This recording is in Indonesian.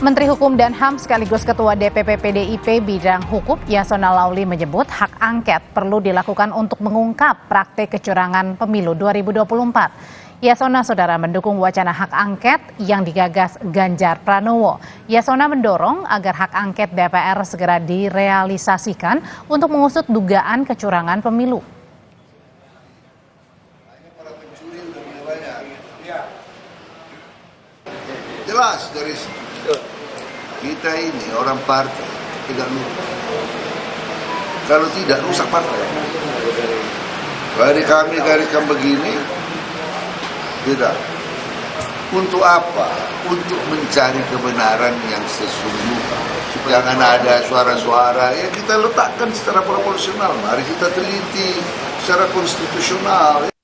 Menteri Hukum dan HAM sekaligus Ketua DPP PDIP bidang hukum Yasona Lauli menyebut hak angket perlu dilakukan untuk mengungkap praktik kecurangan pemilu 2024. Yasona saudara mendukung wacana hak angket yang digagas Ganjar Pranowo. Yasona mendorong agar hak angket DPR segera direalisasikan untuk mengusut dugaan kecurangan pemilu. Jelas dari kita ini orang partai tidak lupa. Kalau tidak rusak partai. Dari kami begini tidak. Untuk apa? Untuk mencari kebenaran yang sesungguhnya. Jangan ada suara-suara. Ya kita letakkan secara proporsional. Mari kita teliti secara konstitusional.